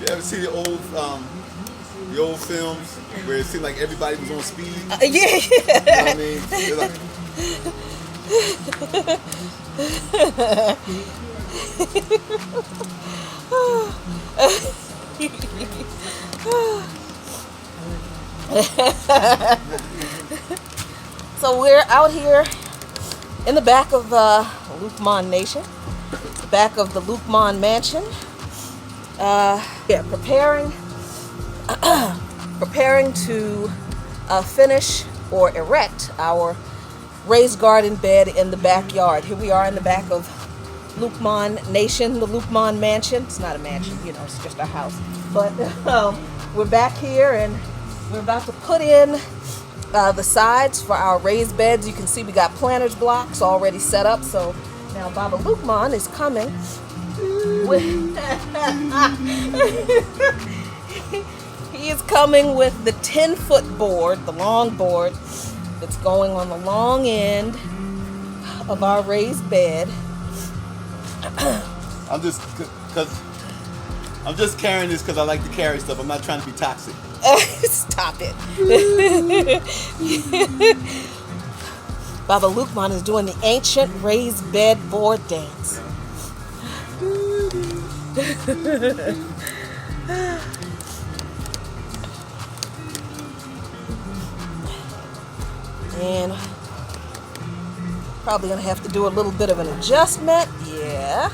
You ever see the old films where it seemed like everybody was on speed? Yeah. You know what I mean? They're like, So we're out here in the back of Luqman Nation, the back of the Luqman Mansion. Yeah, preparing to finish or erect our raised garden bed in the backyard. Here we are in the back of Luqman Nation, the Luqman Mansion. It's not a mansion, you know, it's just a house. But we're back here and we're about to put in the sides for our raised beds. You can see we got planters blocks already set up. So now Baba Luqman is coming with he is coming with the 10-foot board, the long board that's going on the long end of our raised bed. I'm just carrying this because I like to carry stuff. I'm not trying to be toxic. Stop it. Baba Luqman is doing the ancient raised bed board dance. And probably gonna have to do a little bit of an adjustment. Yeah.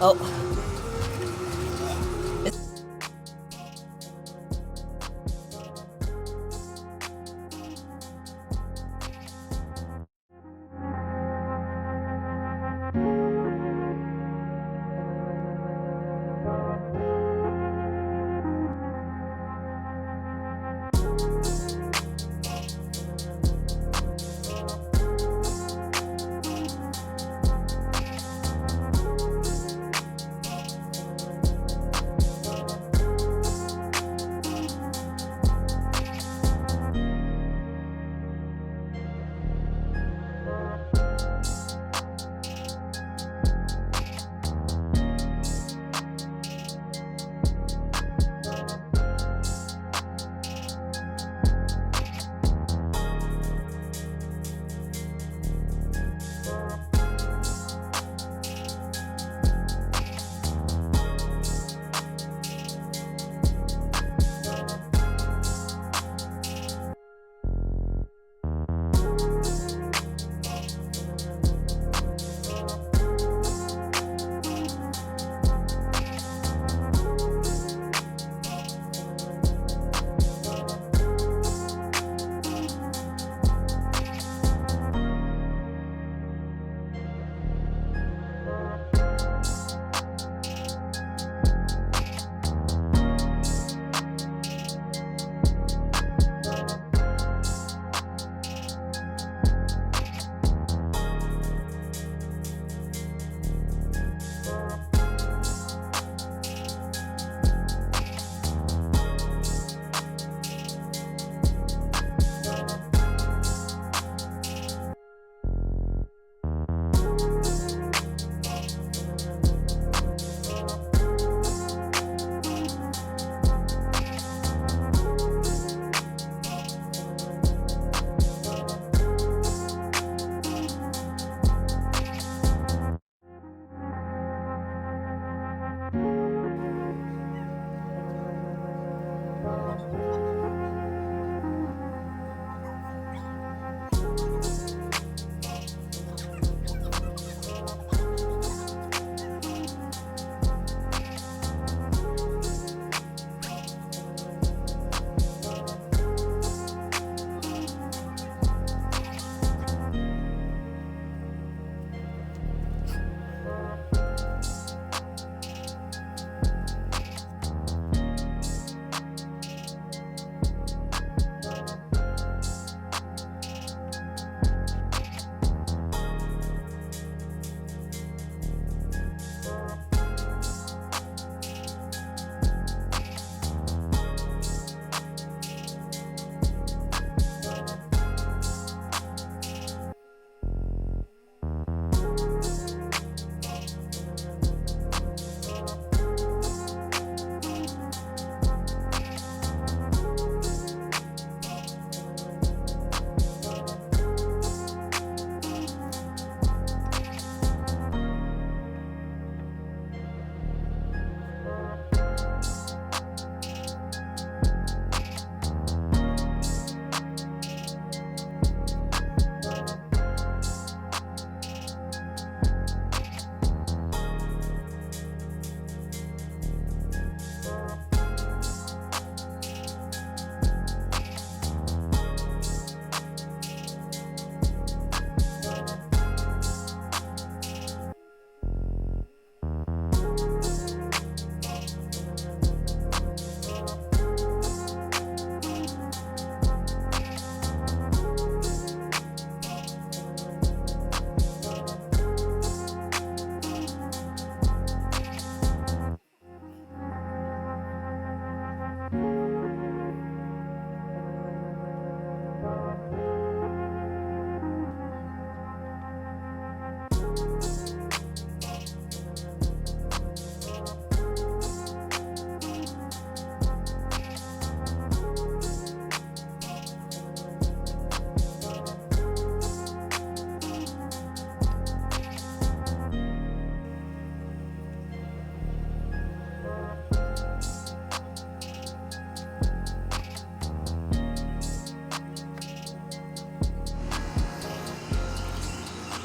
Oh.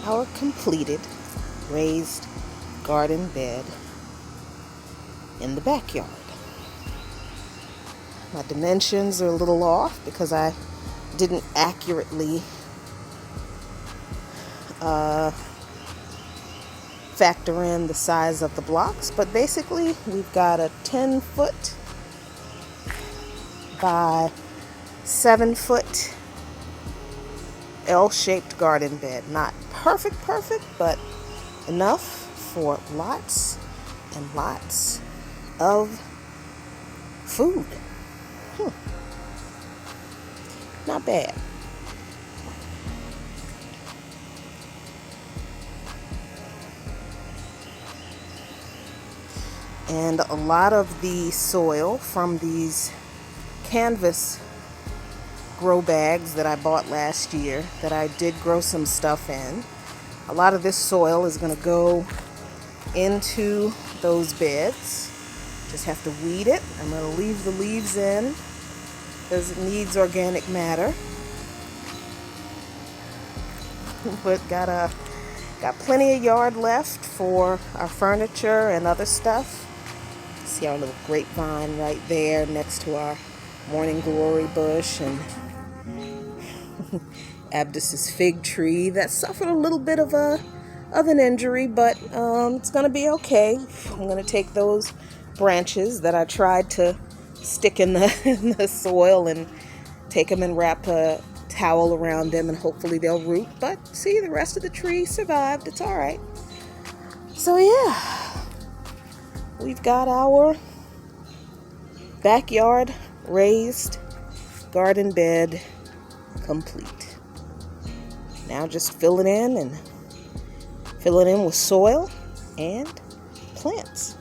our completed raised garden bed in the backyard. My dimensions are a little off because I didn't accurately factor in the size of the blocks, but basically we've got a 10-foot by 7-foot L-shaped garden bed. Not perfect, but enough for lots and lots of food. Not bad. And a lot of the soil from these canvas grow bags that I bought last year that I did grow some stuff in, a lot of this soil is going to go into those beds. Just have to weed it. I'm going to leave the leaves in because it needs organic matter. But got plenty of yard left for our furniture and other stuff. See our little grapevine right there next to our morning glory bush, and Abdus's fig tree that suffered a little bit of an injury, but it's gonna be okay. I'm gonna take those branches that I tried to stick in the soil and take them and wrap a towel around them, and hopefully they'll root. But see, the rest of the tree survived. It's all right. So yeah. We've got our backyard raised garden bed complete. Now just fill it in with soil and plants.